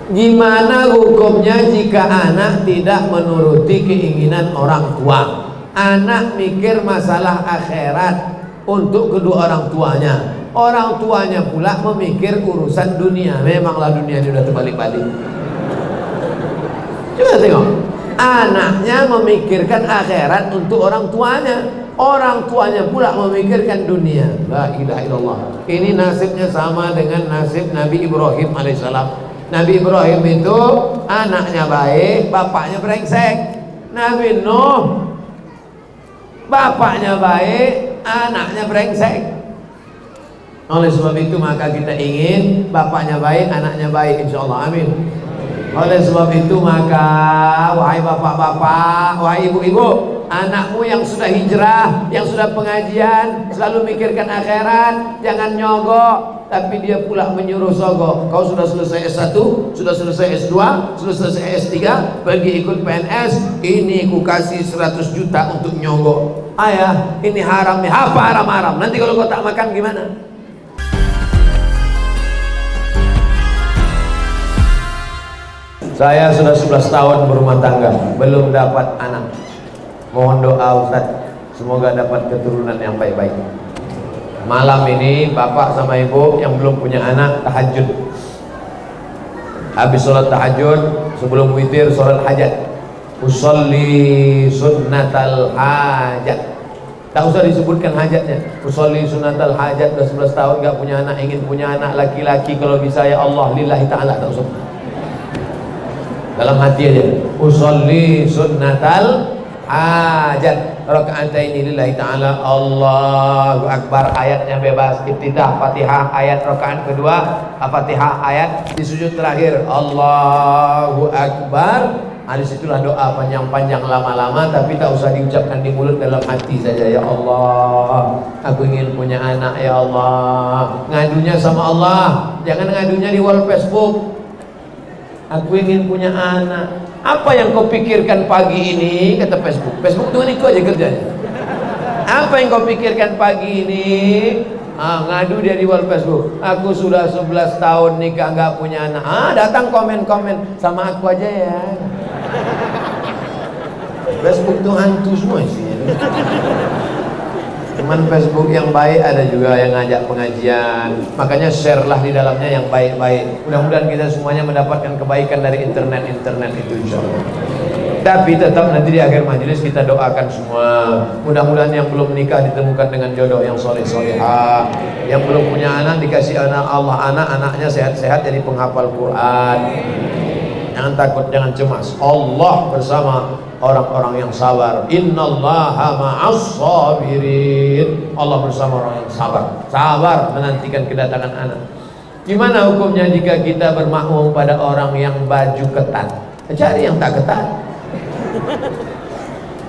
Gimana hukumnya jika anak tidak menuruti keinginan orang tua? Anak mikir masalah akhirat untuk kedua orang tuanya. Orang tuanya pula memikir urusan dunia. Memanglah dunia ini udah terbalik-balik. Coba tengok. Anaknya memikirkan akhirat untuk orang tuanya. Orang tuanya pula memikirkan dunia. La ilaha illallah. Ini nasibnya sama dengan nasib Nabi Ibrahim alaihissalam. Nabi Ibrahim itu anaknya baik, bapaknya brengsek. Nabi Nuh, bapaknya baik, anaknya brengsek. Oleh sebab itu maka kita ingin bapaknya baik, anaknya baik, insyaallah. Amin. Oleh sebab itu maka wahai bapak-bapak, wahai ibu-ibu, anakmu yang sudah hijrah, yang sudah pengajian, selalu mikirkan akhirat, jangan nyogok, tapi dia pula menyuruh sogok. Kau sudah selesai S1, sudah selesai S2, sudah selesai S3, pergi ikut PNS, ini ku kasih 100 juta untuk nyogok. Ayah, ini haram nih. Apa haram-haram? Nanti kalau kau tak makan gimana? Saya sudah 11 tahun berumah tangga, belum dapat anak. Mohon doa Ustaz, semoga dapat keturunan yang baik-baik. Malam ini bapak sama ibu yang belum punya anak tahajud. Habis sholat tahajud, sebelum witir sholat hajat. Usolli sunnatal hajat. Tak usah disebutkan hajatnya. Usolli sunnatal hajat. Sudah 11 tahun gak punya anak, ingin punya anak laki-laki. Kalau bisa ya Allah lillahi ta'ala. Tak usah. Dalam hati aja. Usolli sunnatal hajat raka'ataini lillahi ta'ala. Allahu akbar. Ayatnya bebas. Ibtidah Fatihah ayat rakaat kedua, Fatihah ayat di sujud terakhir Allahu akbar. Disitulah doa panjang-panjang lama-lama, tapi tak usah diucapkan di mulut, dalam hati saja. Ya Allah, aku ingin punya anak ya Allah. Ngadunya sama Allah, jangan ngadunya di wall Facebook. Aku ingin punya anak. Apa yang kau pikirkan pagi ini? Kata Facebook. Facebook tuh itu aja kerjanya. Apa yang kau pikirkan pagi ini? Ngadu dia di wall Facebook. Aku sudah 11 tahun nikah nggak punya anak. Datang komen-komen sama aku aja ya. Facebook tuh hantu semua isinya. Cuman Facebook yang baik ada juga yang ngajak pengajian. Makanya share lah di dalamnya yang baik-baik. Mudah-mudahan kita semuanya mendapatkan kebaikan dari internet itu insyaallah. Tapi tetap nanti di akhir majelis kita doakan semua. Mudah-mudahan yang belum menikah ditemukan dengan jodoh yang soleh-solehah. Yang belum punya anak dikasih anak Allah, anaknya sehat-sehat jadi penghafal Quran. Jangan takut, jangan cemas. Allah bersama orang-orang yang sabar. Innallaha ma'as sabirin. Allah bersama orang yang sabar. Sabar menantikan kedatangan anak. Gimana hukumnya jika kita bermakmum pada orang yang baju ketat? Cari yang tak ketat.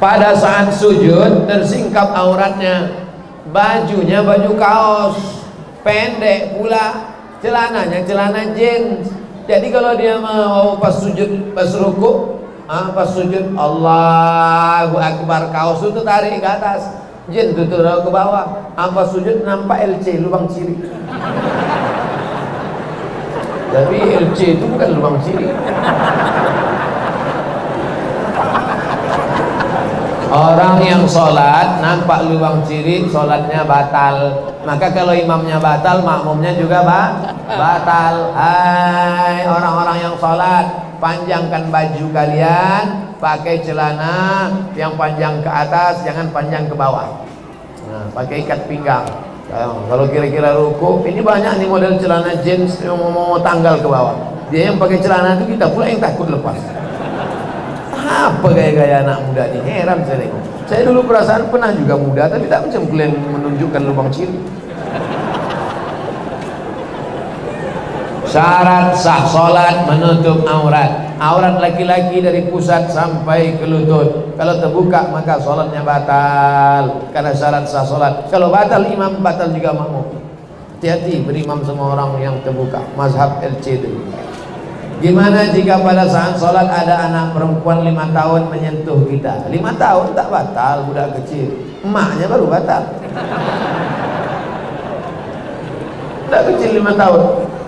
Pada saat sujud tersingkap auratnya. Bajunya baju kaos, pendek pula, celananya celana jeans. Jadi kalau dia mau pas sujud, pas ruku, pas sujud Allahu akbar, kaos itu tarik ke atas, jeans itu taruh ke bawah. Pas sujud nampak LC, lubang ciri. Tapi LC itu bukan lubang ciri. Orang yang sholat nampak lubang ciri, sholatnya batal. Maka kalau imamnya batal, makmumnya juga batal. Hai orang-orang yang sholat, panjangkan baju kalian, pakai celana yang panjang ke atas, jangan panjang ke bawah. Nah, pakai ikat pinggang. Kalau kira-kira ruku, ini banyak nih model celana jeans yang mau tanggal ke bawah. Dia yang pakai celana itu, kita pula yang takut lepas. Apa gaya-gaya anak muda ini? Heran saya tengok. Saya dulu perasaan pernah juga muda, tapi tak macam kalian menunjukkan lubang ciri. Syarat sah solat menutup aurat. Aurat laki-laki dari pusat sampai ke lutut. Kalau terbuka maka solatnya batal. Karena syarat sah solat. Kalau batal imam, batal juga makmum. Hati-hati berimam sama orang yang terbuka. Mazhab LC itu. Gimana jika pada saat sholat ada anak perempuan 5 tahun menyentuh kita? 5 tahun tak batal, budak kecil. Emaknya baru batal. Budak kecil 5 tahun.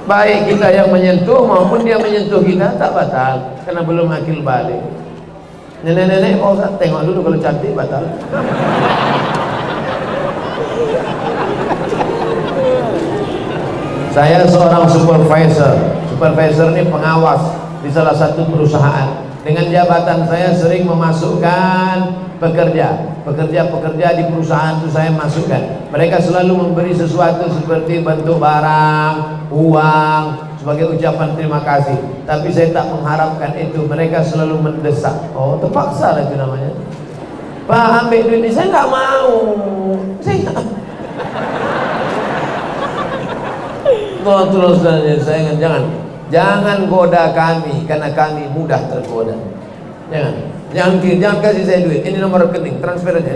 baik kita yang menyentuh maupun dia menyentuh kita tak batal karena belum akil balik. Nenek-nenek Pak Ustaz tengok dulu, kalau cantik batal. Saya seorang supervisor ini pengawas di salah satu perusahaan. Dengan jabatan saya sering memasukkan pekerja di perusahaan itu saya masukkan. Mereka selalu memberi sesuatu seperti bentuk barang, uang sebagai ucapan terima kasih. Tapi saya tak mengharapkan itu. Mereka selalu mendesak. Oh, terpaksa lah itu namanya. Pak, ambil duit ini. Saya nggak mau. Terus saya jangan goda kami karena kami mudah tergoda. Jangan kasih saya duit. Ini nomor rekening, transfer aja.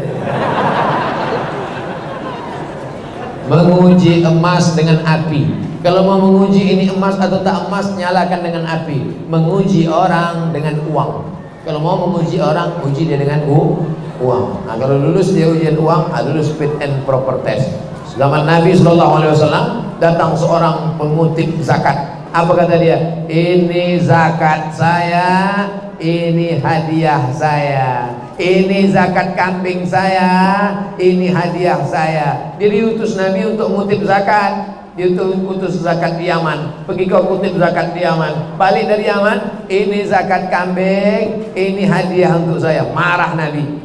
Menguji emas dengan api. Kalau mau menguji ini emas atau tak emas, nyalakan dengan api. Menguji orang dengan uang. Kalau mau menguji orang, uji dia dengan uang. Nah, kalau lulus dia ujian uang, lulus fit and proper test. Zaman Nabi SAW datang seorang pengutip zakat. Apa kata dia? Ini zakat saya, ini hadiah saya, ini zakat kambing saya, ini hadiah saya. Dia diutus Nabi untuk mengutip zakat. Dia utus zakat di Yaman. Pergi kau kutip zakat di Yaman. Balik dari Yaman, ini zakat kambing, ini hadiah untuk saya. Marah Nabi.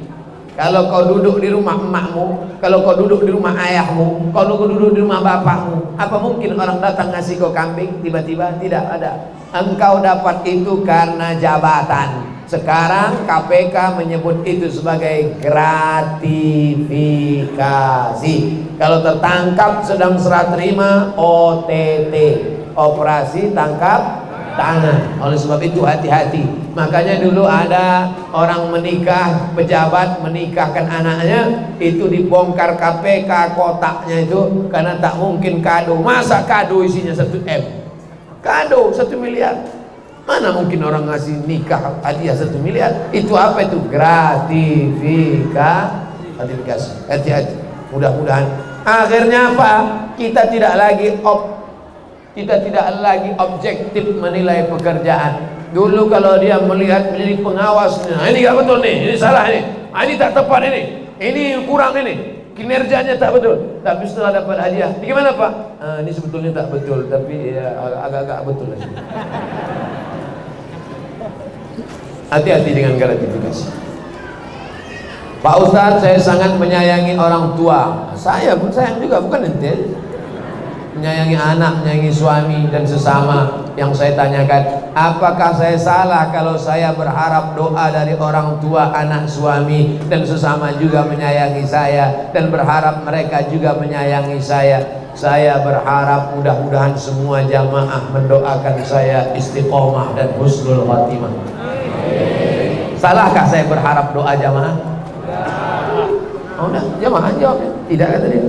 Kalau kau duduk di rumah emakmu, kalau kau duduk di rumah ayahmu, kalau kau duduk di rumah bapakmu, apa mungkin orang datang ngasih kau kambing tiba-tiba? Tidak ada. Engkau dapat itu karena jabatan. Sekarang KPK menyebut itu sebagai gratifikasi. Kalau tertangkap sedang serah terima, OTT, operasi tangkap tangan. Oleh sebab itu hati-hati. Makanya dulu ada orang menikah, pejabat menikahkan anaknya, itu dibongkar KPK kotaknya itu karena tak mungkin kado. Masa kado isinya 1 M? Kado 1 miliar. Mana mungkin orang ngasih nikah hadiah 1 miliar? Itu apa itu? Gratifikasi. Hati-hati. Mudah-mudahan akhirnya apa? Kita tidak lagi objektif menilai pekerjaan. Dulu kalau dia melihat menjadi pengawas, nah ini gak betul nih, ini salah ini, ini tak tepat ini kurang ini, kinerjanya tak betul. Tapi setelah dapat hadiah, gimana Pak? Ini sebetulnya tak betul, tapi ya, agak-agak betul aja. Hati-hati dengan gratifikasi. Pak Ustadz, saya sangat menyayangi orang tua. Saya pun sayang juga, bukan ente. Menyayangi anak, menyayangi suami dan sesama. Yang saya tanyakan, apakah saya salah kalau saya berharap doa dari orang tua, anak, suami dan sesama juga menyayangi saya dan berharap mereka juga menyayangi saya? Saya berharap mudah-mudahan semua jamaah mendoakan saya istiqomah dan husnul khatimah. Salahkah saya berharap doa jamaah? Oh, udah, jamaah jawabnya tidak, kata dia.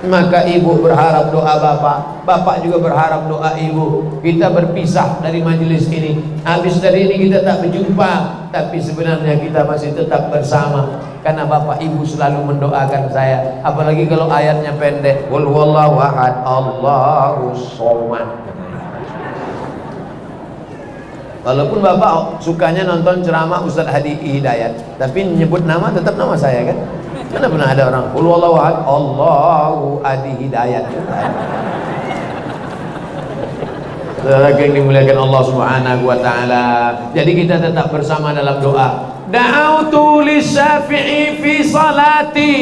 Maka ibu berharap doa bapak, bapak juga berharap doa ibu. Kita berpisah dari majelis ini. Habis dari ini kita tak berjumpa, tapi sebenarnya kita masih tetap bersama karena bapak ibu selalu mendoakan saya. Apalagi kalau ayatnya pendek, qul huwallahu ahad, Allahus somad. Walaupun bapak sukanya nonton ceramah Ustadz Hadi Hidayat, tapi nyebut nama tetap nama saya kan. Mana pernah ada orang qul huwallahu ahad, Allahu Hadi Hidayat. Saudara yang dimuliakan Allah Subhanahu wa taala. Jadi kita tetap bersama dalam doa. Da'autu lisyafi'i fi salati.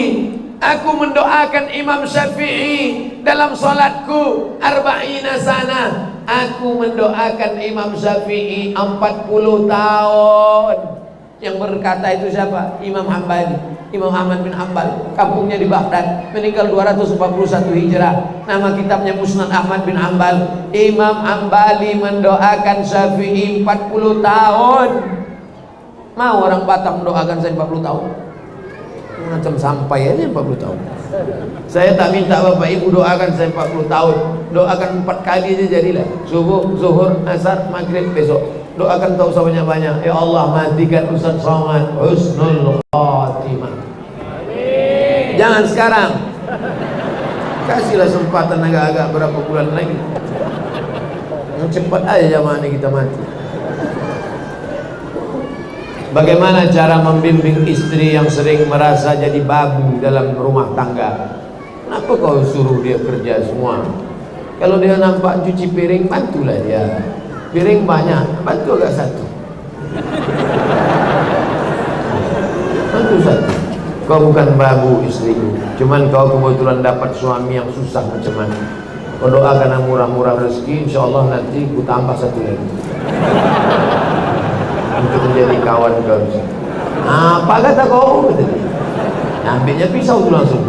Aku mendoakan Imam Syafi'i dalam salatku 40 sana. Aku mendoakan Imam Syafi'i 40 tahun. Yang berkata itu siapa? Imam Hambali, Imam Ahmad bin Hanbal. Kampungnya di Baghdad, meninggal 241 Hijrah. Nama kitabnya Musnad Ahmad bin Hanbal. Imam Hambali mendoakan Syafi'i 40 tahun. Mau orang Batam mendoakan saya 40 tahun? Macam sampai aja 40 tahun. Saya tak minta bapak ibu doakan saya 40 tahun. Doakan 4 kali aja jadilah. Subuh, zuhur, asar, maghrib, besok. Doakan tak usah banyak-banyak. Ya Allah, matikan Ustaz Somad husnul khatimah. Amin. Jangan sekarang. Kasihlah sempatan agak-agak berapa bulan lagi. cepat aja zaman ini kita mati. Bagaimana cara membimbing istri yang sering merasa jadi babu dalam rumah tangga? Kenapa kau suruh dia kerja semua? Kalau dia nampak cuci piring, bantulah dia. Piring banyak, bantu agak satu. Bantu satu. Kau bukan babu istriku, cuman kau kebetulan dapat suami yang susah macam mana. Kau doakan yang murah-murah rezeki, insya Allah nanti ku tambah satu lagi untuk menjadi kawan kau. Apa kata kau? Ambilnya pisau tu langsung.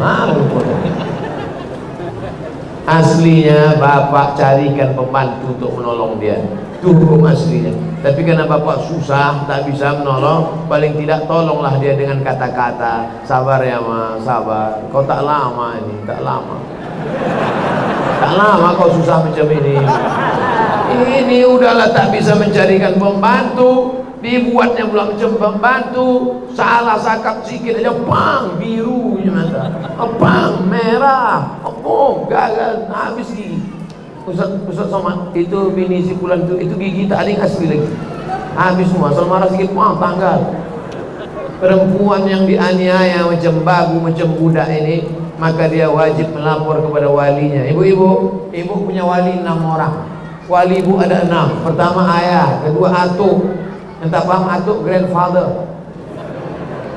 Aslinya bapak carikan pembantu untuk menolong dia. Itu hukum aslinya. Tapi karena bapak susah, tak bisa menolong, paling tidak tolonglah dia dengan kata-kata. Sabar ya ma, sabar. Kau tak lama ini, tak lama. Tak lama kau susah macam ini. Ini udahlah tak bisa mencarikan pembantu, dibuatnya pula macam pembantu, salah sakap sikit aja, pang, biru mata, pang, merah, gagal, habis gigi. Ustaz Somad, itu bini si pulan itu gigi tak ada yang asli lagi, habis semua. Asal marah sikit, pang, tanggal. Perempuan yang dianiaya macam babu, macam budak ini, maka dia wajib melapor kepada walinya. Ibu-ibu, ibu punya wali 6 orang. Wali ibu ada 6. Pertama ayah, kedua atuk. Entah paham atuk, grandfather.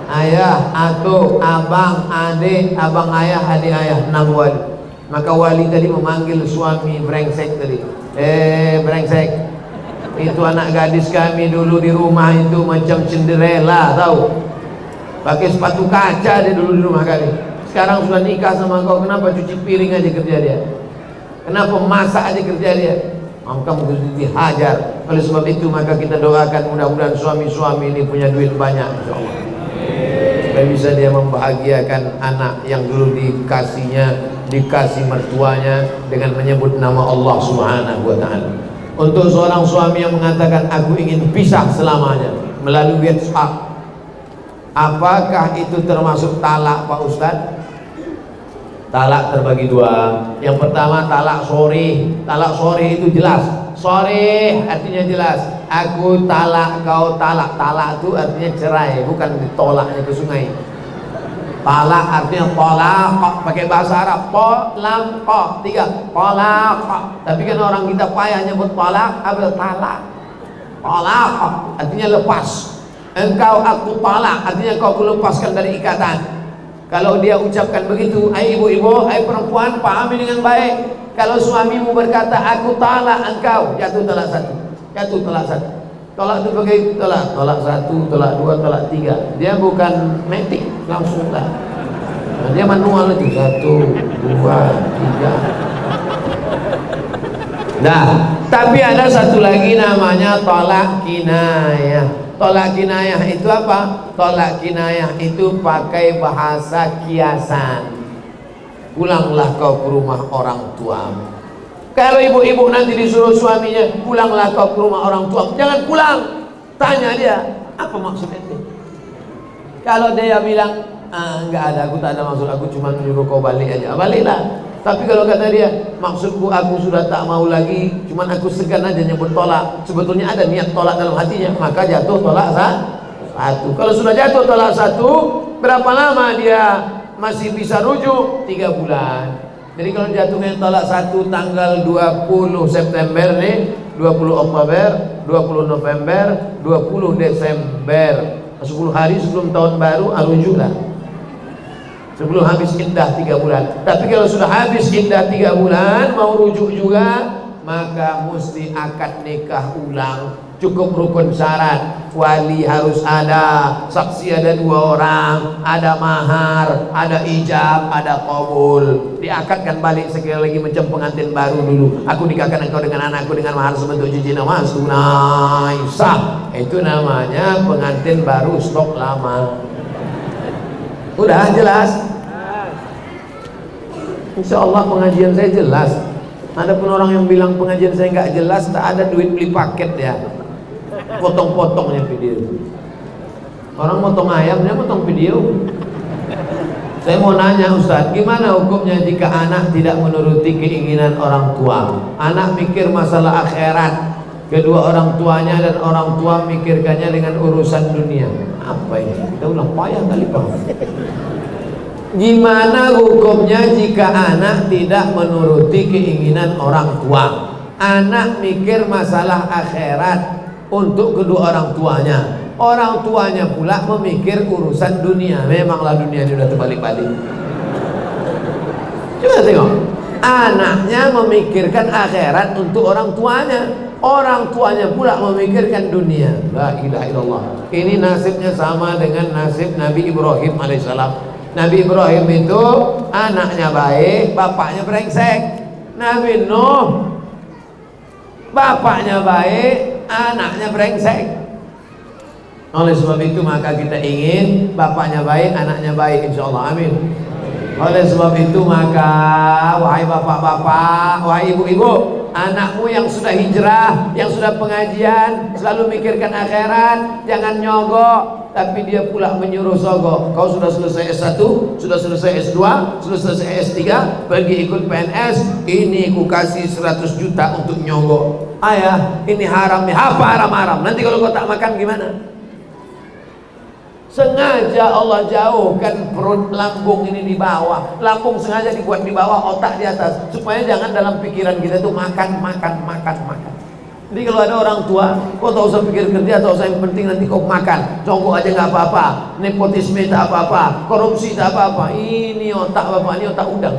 Ayah, atuk, abang, adik, abang ayah, adik ayah, 6 wali. Maka wali tadi memanggil suami brengsek tadi. Brengsek, itu anak gadis kami dulu di rumah itu macam Cinderella, tahu? Pakai sepatu kaca dia dulu di rumah kami. Sekarang sudah nikah sama kau, kenapa cuci piring aja kerja dia? Kenapa masak aja kerja dia? Maka mungkin dihajar. Oleh sebab itu maka kita doakan mudah-mudahan suami-suami ini punya duit banyak, insyaallah, supaya bisa dia membahagiakan anak yang dulu dikasihnya, dikasih mertuanya dengan menyebut nama Allah Subhanahu wa ta'ala. Untuk seorang suami yang mengatakan aku ingin pisah selamanya melalui WhatsApp, apakah itu termasuk talak Pak Ustadz? Talak terbagi 2. Yang pertama talak sori. Talak sori itu jelas. Sori artinya jelas. Aku talak, kau talak. Talak itu artinya cerai, bukan ditolaknya ke sungai. Talak artinya tolak, pakai bahasa Arab. Tolak, 3. Tolak. Tapi kan orang kita payah nyebut tolak, apa talak? Tolak artinya lepas. Engkau aku talak artinya kau kulepaskan dari ikatan. Kalau dia ucapkan begitu, hai ibu-ibu, hai perempuan, pahami dengan baik. Kalau suamimu berkata aku talak engkau, jatuh talak 1. Jatuh talak 1. Tolak itu bagi tolak. Tolak 1, tolak 2, tolak 3. Dia bukan metik, langsung tak. Nah, dia manual itu 1, 2, 3. Nah, tapi ada satu lagi namanya tolak kinayah. Tolak kinayah itu apa? Tolak kinayah itu pakai bahasa kiasan. Pulanglah kau ke rumah orang tuamu. Kalau ibu-ibu nanti disuruh suaminya, pulanglah kau ke rumah orang tuamu, jangan pulang. Tanya dia, apa maksudnya itu? Kalau dia bilang, enggak ada, aku tak ada maksud, aku cuma menyuruh kau balik aja, baliklah. Tapi kalau kata dia, maksudku aku sudah tak mau lagi, cuman aku segan aja nyebut tolak, sebetulnya ada niat tolak dalam hatinya, maka jatuh tolak 1. Kalau sudah jatuh tolak 1, berapa lama dia masih bisa rujuk? 3 bulan. Jadi kalau jatuhnya tolak 1 tanggal 20 September nih, 20 Oktober, 20 November, 20 Desember, 10 hari sebelum tahun baru, rujuklah. Sebelum habis iddah 3 bulan. Tapi kalau sudah habis iddah 3 bulan, mau rujuk juga, maka mesti akad nikah ulang. Cukup rukun syarat, wali harus ada, saksi ada 2 orang, ada mahar, ada ijab, ada qabul. Diakadkan balik sekali lagi macam pengantin baru dulu. Aku nikahkan engkau dengan anakku dengan mahar sebentuk cincin emas tunai sah. Itu namanya pengantin baru stok lama. Udah jelas? Insya Allah pengajian saya jelas. Ada pun orang yang bilang pengajian saya nggak jelas, tak ada duit beli paket ya. Potong-potongnya video. Orang motong ayam, dia motong video. Saya mau nanya Ustaz, gimana hukumnya jika anak tidak menuruti keinginan orang tua? Anak mikir masalah akhirat, kedua orang tuanya dan orang tua mikirkannya dengan urusan dunia. Apa ini? Kita ulang payah kali Pak. Gimana hukumnya jika anak tidak menuruti keinginan orang tua? Anak mikir masalah akhirat untuk kedua orang tuanya. Orang tuanya pula memikir urusan dunia. Memanglah dunia ini sudah terbalik-balik. Coba tengok, anaknya memikirkan akhirat untuk orang tuanya, orang tuanya pula memikirkan dunia. La ilaha illallah. Ini nasibnya sama dengan nasib Nabi Ibrahim alaihissalam. Nabi Ibrahim itu anaknya baik, bapaknya brengsek. Nabi Nuh bapaknya baik, anaknya brengsek. Oleh sebab itu maka kita ingin bapaknya baik, anaknya baik, insyaallah, amin. Oleh sebab itu maka wahai bapak-bapak, wahai ibu-ibu, anakmu yang sudah hijrah, yang sudah pengajian, selalu mikirkan akhirat, jangan nyogok, tapi dia pula menyuruh sogok. Kau sudah selesai S1, sudah selesai S2, sudah selesai S3, pergi ikut PNS, ini ku kasih 100 juta untuk nyogok. Ayah, ini haram nih. Apa haram-haram? Nanti kalau kau tak makan gimana? Sengaja Allah jauhkan perut lambung ini di bawah. Lambung sengaja dibuat di bawah, otak di atas, supaya jangan dalam pikiran kita itu makan. Jadi kalau ada orang tua, kau tak usah pikir kerja, tak usah, yang penting nanti kau makan. Jongkok aja nggak apa-apa, nepotisme tak apa-apa, korupsi tak apa-apa. Ini otak bapak, ini otak udang.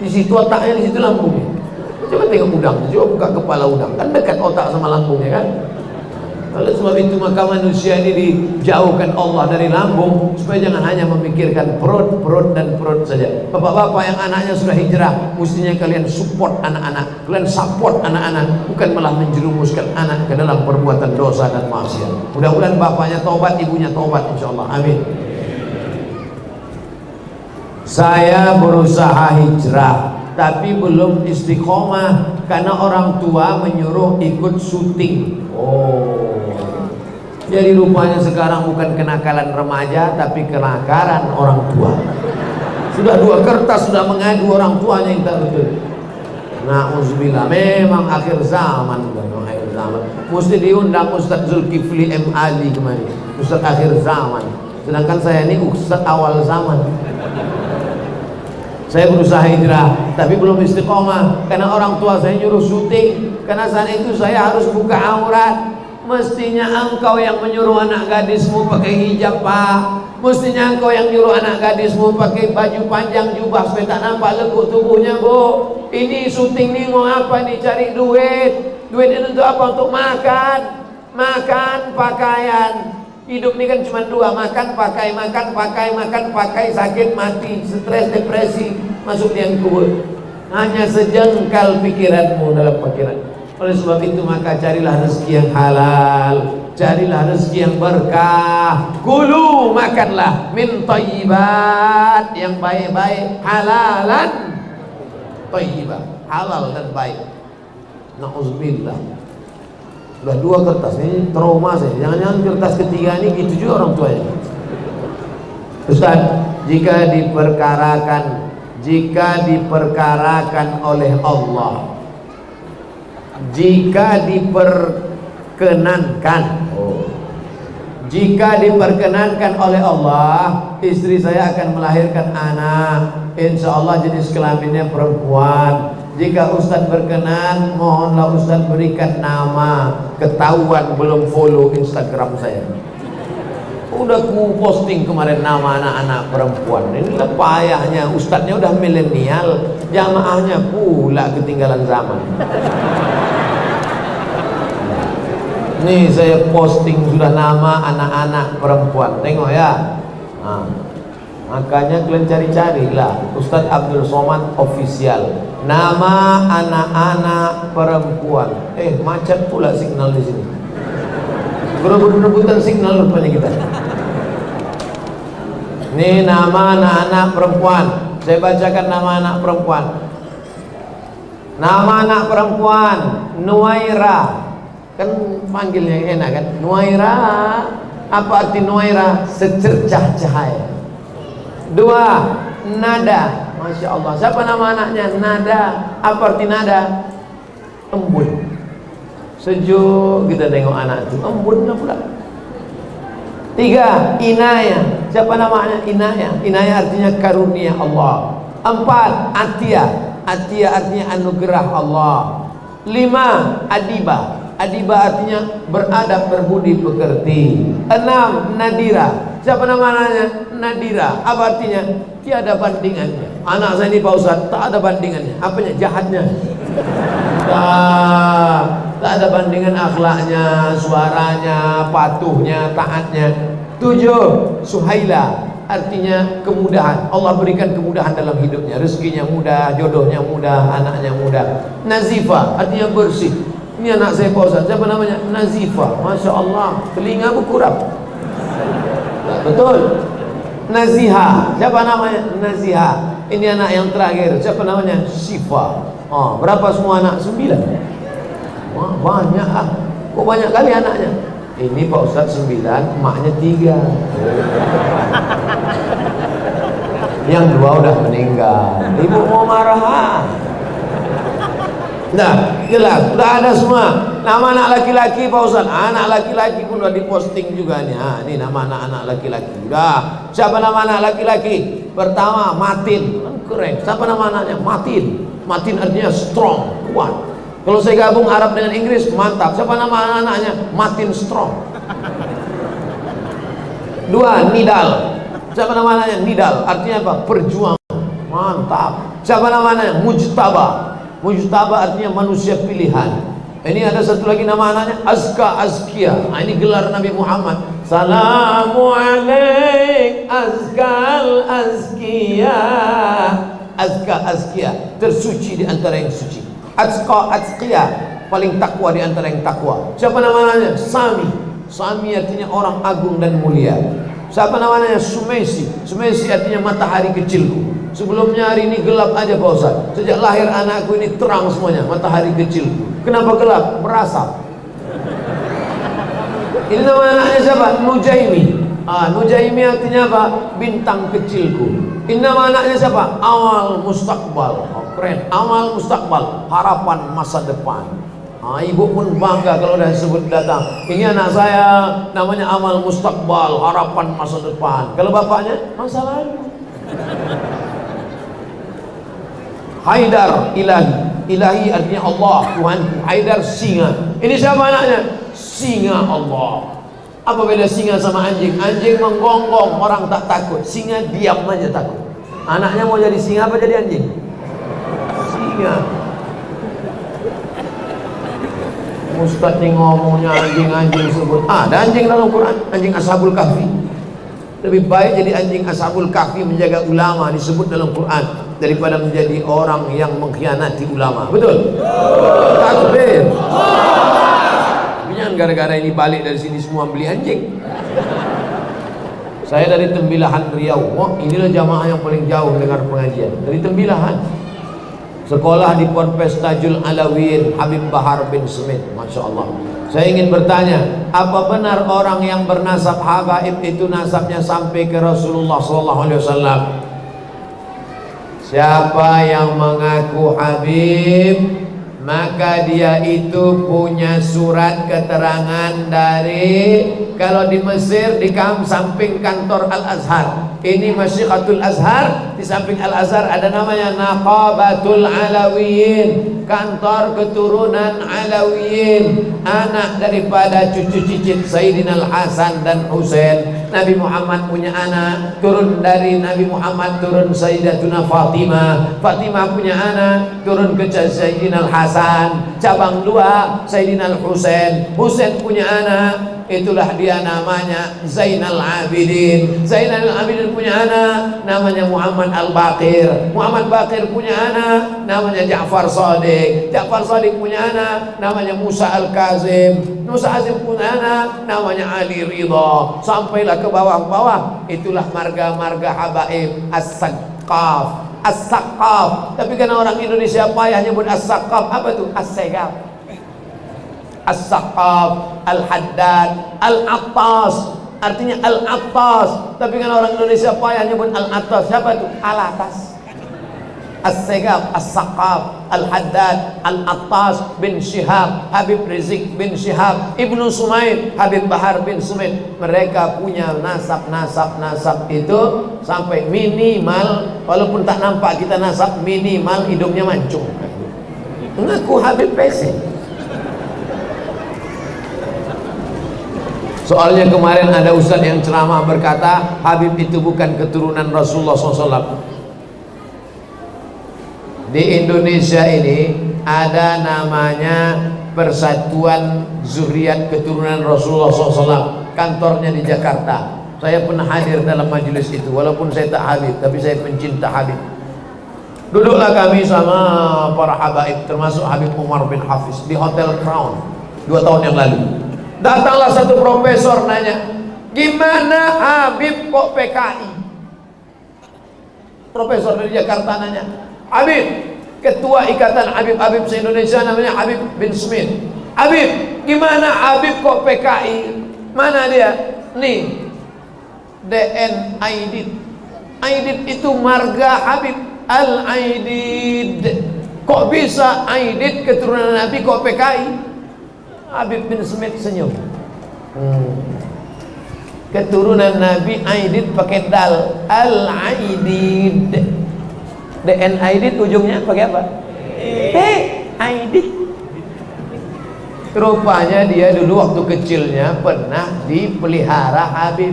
Di situ otaknya, di situ lambungnya. Coba tengok udang, coba buka kepala udang, kan dekat otak sama lambungnya kan. Oleh sebab itu maka manusia ini dijauhkan Allah dari lambung, supaya jangan hanya memikirkan perut saja. Bapak-bapak yang anaknya sudah hijrah, mestinya kalian support anak-anak, kalian support anak-anak, bukan malah menjerumuskan anak ke dalam perbuatan dosa dan maksiat. Mudah-mudahan bapaknya taubat, ibunya taubat, insyaallah, amin. Saya berusaha hijrah, tapi belum istiqomah karena orang tua menyuruh ikut syuting. Jadi rupanya sekarang bukan kenakalan remaja, tapi kenakalan orang tua. Sudah 2 kertas sudah mengadu orang tuanya yang tak betul. Na'udzubillah, memang akhir zaman, akhir zaman. Mesti diundang Ustaz Zulkifli M. Ali kemarin, Ustaz akhir zaman. Sedangkan saya ini Ustaz awal zaman. Saya berusaha hijrah, tapi belum istiqomah karena orang tua saya nyuruh syuting. Karena saat itu saya harus buka aurat. Mestinya engkau yang menyuruh anak gadismu pakai hijab, Pak. Mestinya engkau yang nyuruh anak gadismu pakai baju panjang, jubah, supaya tak nampak lekuk tubuhnya, Bu. Ini syuting nih, mau apa nih? Cari duit. Duit ini untuk apa? Untuk makan, pakaian. Hidup ini kan cuma 2, makan, pakai, sakit, mati, stres, depresi, masuk liang kubur. Hanya sejengkal pikiranmu dalam pikiran. Oleh sebab itu maka carilah rezeki yang halal, carilah rezeki yang berkah. Kulu, makanlah min thayyibat, yang baik-baik, halalan thayyibat, halal dan baik. Na'udzubillah. Sudah 2 kertas, ini trauma saya. Jangan-jangan kertas ketiga ini gitu juga orang tuanya. Ustaz, jika diperkarakan oleh Allah, jika diperkenankan oleh Allah, istri saya akan melahirkan anak, insya Allah jenis kelaminnya perempuan. Jika Ustaz berkenan, mohonlah Ustaz berikan nama. Ketahuan belum follow Instagram saya. Udah ku posting kemarin nama anak-anak perempuan. Inilah payahnya, Ustaznya udah milenial, jamaahnya pula ketinggalan zaman. Nih saya posting sudah nama anak-anak perempuan. Tengok ya. Makanya kalian cari-carilah Ustaz Abdul Somad Official. Nama anak-anak perempuan. Macet pula signal di sini. Berebut-rebutan signal rupanya kita. Ini nama anak-anak perempuan. Saya bacakan nama anak perempuan. Nama anak perempuan Nuaira. Kan panggilnya enak kan? Nuaira. Apa arti Nuaira? Secercah cahaya. Dua, nada. Masya Allah. Siapa nama anaknya? Nada. Apa arti nada? Embun. Sejuk kita tengok anak itu, embun pula. Tiga, inayah. Siapa namanya? Inayah. Inayah artinya karunia Allah. Empat, atiyah. Atiyah artinya anugerah Allah. Lima, adiba. Adiba artinya beradab, berbudi pekerti. Enam, nadira. Siapa namanya? Nadira. Apa artinya? Tiada bandingannya. Anak saya ini Pak Ustaz, tak ada bandingannya. Apanya? Jahatnya. Tak ada bandingan akhlaknya, suaranya, patuhnya, taatnya. Tujuh, Suhaila. Artinya kemudahan. Allah berikan kemudahan dalam hidupnya. Rezekinya mudah, jodohnya mudah, anaknya mudah. Nazifa artinya bersih. Ini anak saya Pak Ustaz, siapa namanya? Nazifa. Masya Allah, telinga berkurap. Betul. Naziha, siapa namanya? Naziha. Ini anak yang terakhir, siapa namanya? Sifa. Berapa semua anak? 9. Wah, banyak ah. Kok banyak kali anaknya? Ini Pak Ustaz 9, emaknya 3. Yang 2 udah meninggal. Ibu mau marah. Nah, jelas, sudah ada semua. Nama anak laki-laki Pak Ustaz. Anak laki-laki pun sudah diposting juga nih. Ini nama anak-anak laki-laki. Sudah. Siapa nama anak laki-laki? Pertama, Matin. Keren. Siapa nama anaknya? Matin. Matin artinya strong, kuat. Kalau saya gabung Arab dengan Inggris, mantap. Siapa nama anaknya? Matin Strong. Dua, Nidal. Siapa nama anaknya? Nidal. Artinya apa? Perjuangan. Mantap. Siapa nama anaknya? Mujtaba. Mujtaba artinya manusia pilihan. Ini ada satu lagi nama anaknya, Azka Azkia. Ini gelar Nabi Muhammad. Salamu alaik Azkal Azkia. Azka Azkia, tersuci di antara yang suci. Azka Azkia, paling takwa di antara yang takwa. Siapa namanya? Sami. Sami artinya orang agung dan mulia. Siapa namanya? Sumesi. Sumesi artinya matahari kecilku. Sebelumnya hari ini gelap aja Pak Ustaz. Sejak lahir anakku ini terang semuanya, matahari kecilku. Kenapa gelap? Berasap. Ini nama anaknya siapa? Nujaimi. Nujaimi artinya apa? Bintang kecilku. Ini nama anaknya siapa? Awal Mustaqbal. Keren. Awal Mustaqbal, harapan masa depan. Ibu pun bangga kalau udah disebut datang. Ini anak saya namanya Amal Mustaqbal, harapan masa depan. Kalau bapaknya masa lalu. Haidar, ilahi. Ilahi artinya Allah, Tuhanku. Haidar, singa. Ini siapa anaknya? Singa Allah. Apa beda singa sama anjing? Anjing menggonggong, orang tak takut. Singa diam aja takut. Anaknya mau jadi singa apa jadi anjing? Singa. Ustaz nih ngomongnya anjing-anjing sebut. Ada anjing dalam Quran, anjing Ashabul Kahfi. Lebih baik jadi anjing Ashabul Kahfi menjaga ulama disebut dalam Quran daripada menjadi orang yang mengkhianati ulama. Betul? Takbir. Jangan gara-gara ini balik dari sini semua beli anjing. Saya dari Tembilahan Riau. Wah, inilah jamaah yang paling jauh dengar pengajian. Dari Tembilahan. Sekolah di Ponpes Tajul Alawin Habib Bahar bin Smith. Masya Allah. Saya ingin bertanya, apa benar orang yang bernasab habaib itu nasabnya sampai ke Rasulullah SAW? Siapa yang mengaku Habib, maka dia itu punya surat keterangan dari, kalau di Mesir di samping kantor Al-Azhar. Ini Masyihatul Azhar, di samping Al-Azhar ada namanya Naqabatul Alawiyin, kantor keturunan Alawiyin, anak daripada cucu cicit Sayyidina Al-Hasan dan Husain. Nabi Muhammad punya anak, turun dari Nabi Muhammad turun Sayyidatuna Fatimah. Fatimah punya anak, turun ke Sayyidina Al-Hasan. Cabang 2 Sayyidina Al-Husain. Husain punya anak, itulah dia namanya Zainal Abidin. Zainal Abidin punya anak namanya Muhammad Al-Baqir. Muhammad Baqir punya anak namanya Ja'far Shadiq. Ja'far Shadiq punya anak namanya Musa Al-Kazim. Musa Azim punya anak namanya Ali Ridha. Sampailah ke bawah-bawah, itulah marga-marga habaib As-Saqqaf. As-Saqqaf. Tapi karena orang Indonesia payah nyebut As-Saqqaf, apa itu? As-Segaf. As-Saqqaf, Al-Haddad, Al-Attas. artinya Al-Attas. Tapi kan orang Indonesia payah nyebut Al-Attas. Siapa itu? Al-Atas. As-Segaf, As-Saqaf, Al-Haddad, Al-Attas bin Syihab, Habib Rizik bin Syihab, Ibnu Sumaid, Habib Bahar bin Sumaid. Mereka punya nasab itu sampai minimal, walaupun tak nampak kita nasab, minimal hidungnya mancung. Mengaku Habib PC. Soalnya kemarin ada ustaz yang ceramah berkata Habib itu bukan keturunan Rasulullah SAW. Di Indonesia ini ada namanya Persatuan Zuriat Keturunan Rasulullah SAW. Kantornya di Jakarta. Saya pernah hadir dalam majelis itu. Walaupun saya tak Habib, tapi saya pencinta Habib. Duduklah kami sama para habaib, termasuk Habib Umar bin Hafiz di Hotel Crown 2 tahun yang lalu. Datanglah satu profesor nanya, gimana Habib kok PKI? Profesor dari Jakarta nanya, Habib, ketua ikatan Habib se-Indonesia namanya Habib bin Smith. Habib, gimana Habib kok PKI? Mana dia? Nih, DN Aidid. Aidid itu marga Habib, Al-Aidid. Kok bisa Aidid keturunan Nabi kok PKI? Habib bin Smith senyum. Keturunan Nabi Aidid pakai dal, Al-Aidid. DN Aidid ujungnya pakai apa? Aidid. Rupanya dia dulu waktu kecilnya pernah dipelihara Habib,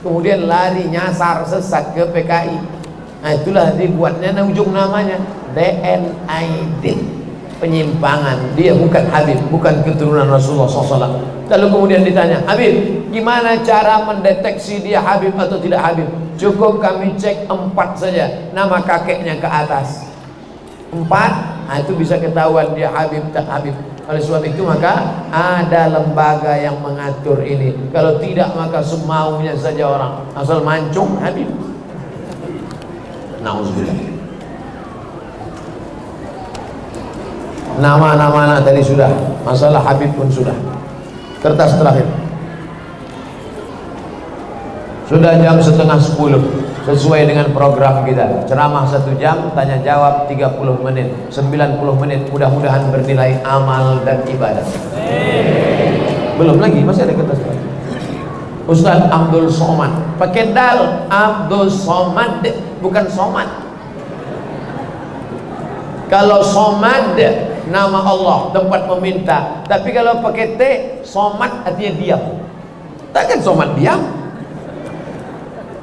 kemudian lari nyasar sesat ke PKI. Nah itulah dibuatnya ujung namanya DN Aidid. Penyimpangan, dia bukan Habib, bukan keturunan Rasulullah SAW. Lalu kemudian ditanya, Habib, gimana cara mendeteksi dia Habib atau tidak Habib? Cukup kami cek 4 saja, nama kakeknya ke atas 4, nah itu bisa ketahuan dia Habib tak Habib. Oleh sebab itu maka ada lembaga yang mengatur ini. Kalau tidak maka semaunya saja orang, asal mancung Habib. Nauzubillah. Nama-nama tadi sudah, masalah Habib pun sudah. Kertas terakhir. Sudah jam 9:30 sesuai dengan program kita. Ceramah 1 jam, tanya jawab 30 menit, 90 menit. Mudah-mudahan bernilai amal dan ibadah. Belum lagi, masih ada kertas terakhir. Ustaz Abdul Somad, pakai dal, Abdul Somad, bukan Somad. Kalau Somad nama Allah, tempat meminta. Tapi kalau pakai T, Somad artinya diam. Takkan Somad diam?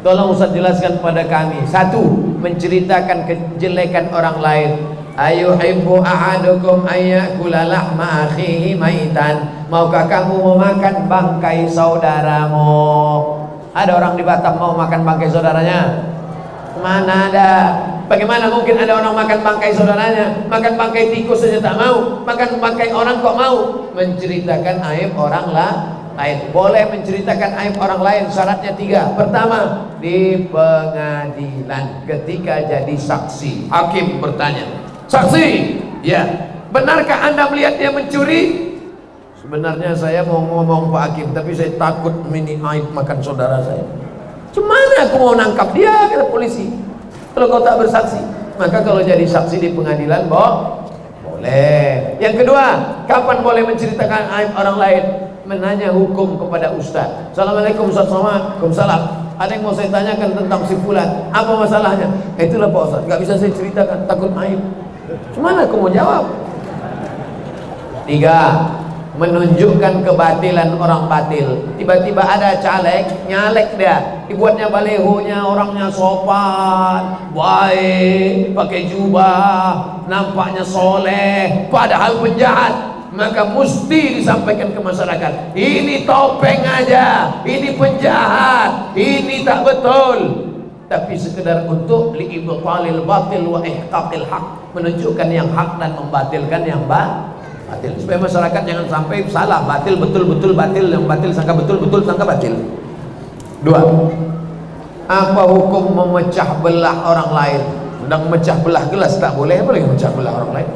Tolong Ustaz jelaskan pada kami. 1, menceritakan kejelekan orang lain. Ayuhibbu ahadukum ayyakula lahma akhihi maitan. Maukah kamu memakan bangkai saudaramu? Ada orang di Batam mau makan bangkai saudaranya? Mana ada? Bagaimana mungkin ada orang makan bangkai saudaranya? Makan bangkai tikus saja tak mau, makan bangkai orang kok mau? Menceritakan aib orang lain. Boleh menceritakan aib orang lain, syaratnya 3. Pertama, di pengadilan ketika jadi saksi. Hakim bertanya, saksi, ya, benarkah Anda melihat dia mencuri? Sebenarnya saya mau ngomong Pak Hakim, tapi saya takut mini aib makan saudara saya. Gimana aku mau nangkap dia, kata polisi, kalau kau tak bersaksi? Maka kalau jadi saksi di pengadilan, boleh. Yang kedua, kapan boleh menceritakan aib orang lain? Menanya hukum kepada ustaz. Assalamualaikum Ustaz Somad. Waalaikumsalam. Ada yang mau saya tanyakan tentang si fulan. Apa masalahnya? Itulah Pak Ustaz, gak bisa saya ceritakan, takut aib. Gimana aku mau jawab? 3, menunjukkan kebatilan orang batil. Tiba-tiba ada caleg, nyalek dia, dibuatnya balehonya, orangnya sopan, baik, pakai jubah, nampaknya soleh, padahal penjahat. Maka mesti disampaikan ke masyarakat, ini topeng aja, ini penjahat, ini tak betul. Tapi sekedar untuk li'ibtalil batil wa ihqaqil haq, menunjukkan yang hak dan membatilkan yang batil, supaya masyarakat jangan sampai salah, batil betul batil, yang batil sangka betul sangka batil. 2, apa hukum memecah belah orang lain? Sedang memecah belah gelas tak boleh, apalagi memecah belah orang lain.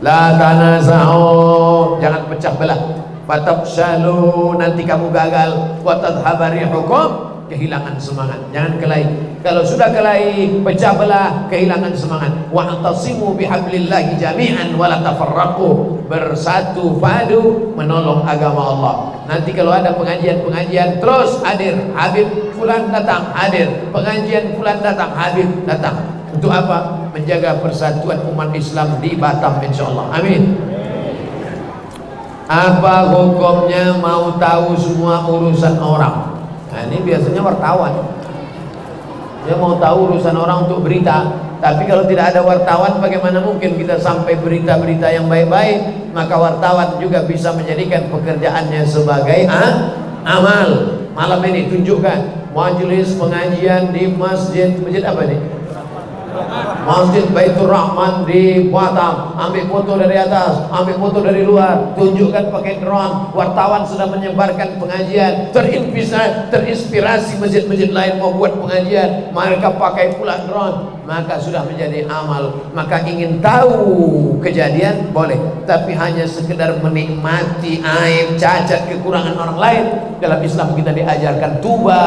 La tanaza'u, jangan pecah belah. Fatafshalu, nanti kamu gagal. Wa tadhhaba rihukum, kehilangan semangat. Jangan kelahi. Kalau sudah kelahi, pecah belah, kehilangan semangat. Wa'tasimu bihablillahi jami'an wa la tafarraqu, bersatu padu menolong agama Allah. Nanti kalau ada pengajian-pengajian terus hadir, Habib fulan datang, hadir. Pengajian fulan datang, Habib datang. Untuk apa? Menjaga persatuan umat Islam di Batam, insyaallah. Amin. Apa hukumnya mau tahu semua urusan orang? Nah, ini biasanya wartawan. Dia mau tahu urusan orang untuk berita. Tapi kalau tidak ada wartawan, bagaimana mungkin kita sampai berita-berita yang baik-baik? Maka wartawan juga bisa menjadikan pekerjaannya sebagai amal. Malam ini tunjukkan majelis pengajian di masjid apa nih? Masjid Baitur Rahman di Batam. Ambil foto dari atas, ambil foto dari luar, tunjukkan pakai drone. Wartawan sudah menyebarkan pengajian, terinspirasi masjid-masjid lain mau buat pengajian, mereka pakai pula drone. Maka sudah menjadi amal. Maka ingin tahu kejadian boleh, tapi hanya sekedar menikmati aib, cacat, kekurangan orang lain. Dalam Islam kita diajarkan tuba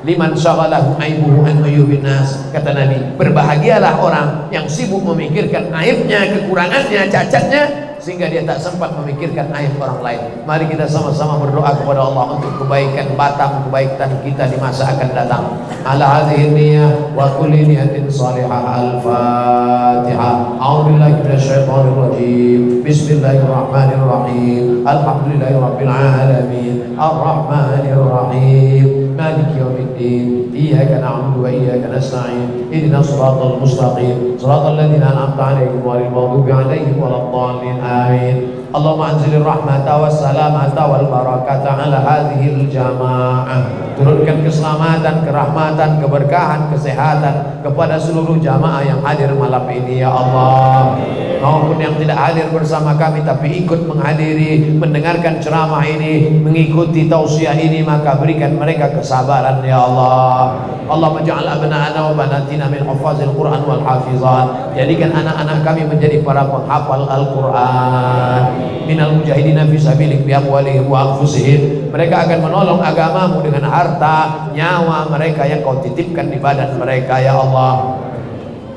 liman syaghalahu aibuhu an uyubin nas. Kata Nabi, berbahagialah orang yang sibuk memikirkan aibnya, kekurangannya, cacatnya, sehingga dia tak sempat memikirkan aib orang lain. Mari kita sama-sama berdoa kepada Allah untuk kebaikan Batam, kebaikan kita di masa akan datang. Ala hadhihi niyyah wa kulli niyatin salihah. Al-Fatihah. A'udzubillahi minasyaitonir rajim. Bismillahirrahmanirrahim. Alhamdulillahirabbil alamin. Arrahmanir rahim. Maliki yaumiddin. Iyyaka na'budu wa iyyaka nasta'in. Ihdinas siratal mustaqim. Siratal ladzina an'amta 'alaihim ghairil maghdubi 'alaihim waladdallin. Amin. Allahumma anzilir rahmata wassalamata wal barakata ala hadhil jamaah. Turunkan keselamatan, kerahmatan, keberkahan, kesehatan kepada seluruh jamaah yang hadir malam ini ya Allah. Maupun yang tidak hadir bersama kami tapi ikut menghadiri, mendengarkan ceramah ini, mengikuti tausiah ini, maka berikan mereka kesabaran ya Allah. Allahumma ja'al abna'ana wa banatina min hufazil Qur'an wal hafizat. Jadikan anak-anak kami menjadi para penghafal Al-Qur'an. Minal mujahidina fi sabilik bi amwalihim wa anfusihim. Mereka akan menolong agamamu dengan harta, nyawa mereka yang kau titipkan di badan mereka ya Allah.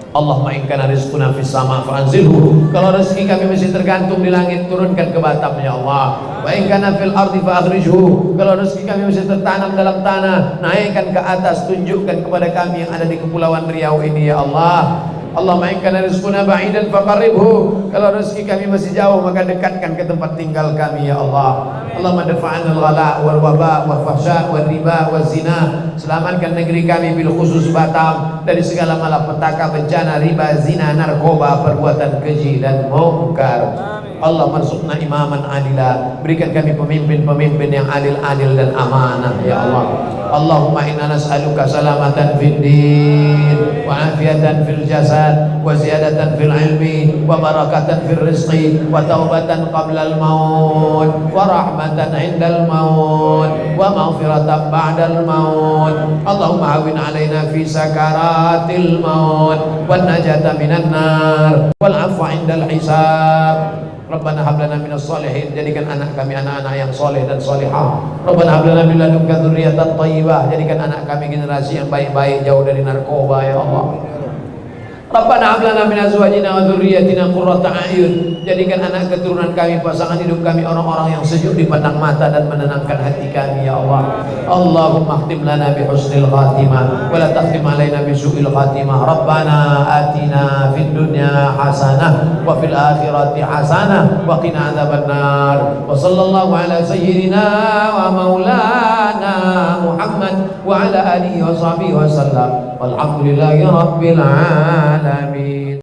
Allahumma in kana rizquna fis sama fa'anzilhu. Kalau rezeki kami masih tergantung di langit, turunkan ke Batam ya Allah. Wa in kana fil ardi fa'akhrijhu. Kalau rezeki kami masih tertanam dalam tanah, naikkan ke atas, tunjukkan kepada kami yang ada di Kepulauan Riau ini ya Allah. Allahumma in kana rizquna ba'idan faqarribhu. Kalau rezeki kami masih jauh, maka dekatkan ke tempat tinggal kami ya Allah. Allahumma dafa'anna al-ghala wal waba wal fahsya wal riba wal zina. Selamatkan negeri kami bil khusus Batam dari segala malapetaka, bencana, riba, zina, narkoba, perbuatan keji dan mungkar. Allah marsukna imaman adila. Berikan kami pemimpin-pemimpin yang adil-adil dan amanah ya Allah. Allahumma inna nas'aluka salamatan fid din wa afiatan fil jasad wa ziyadatan fil ilmi wa barakatan fil rizqi wa taubatan qabla al maut wa rahmatan indal maut wa maghfiratan ba'dal maut. Allahumma hawwin alaina fi sakaratil maut wan najata minan nar wal afwa indal hisab. Rabbana hab lana minas sholihin. Jadikan anak kami anak-anak yang soleh dan solihah. Rabbana hab lana min ladunka dzurriyyatan thayyibah. Jadikan anak kami generasi yang baik-baik, jauh dari narkoba ya Allah. Rabbana hab lana min azwajina wa dzurriyyatina qurrata a'yun. Jadikan anak keturunan kami, pasangan hidup kami orang-orang yang sejuk dipandang mata dan menenangkan hati kami ya Allah. Allahumma khtim lana bi husnil khatimah wa la takhtim alaina bi su'il khatimah. Rabbana atina fid dunya hasanah wa fil akhirati hasanah wa qina adzabannar. Wa sallallahu ala sayyidina wa maulana Muhammad wa ala alihi wa sahbihi wa sallam. Walhamdulillahi rabbil alamin.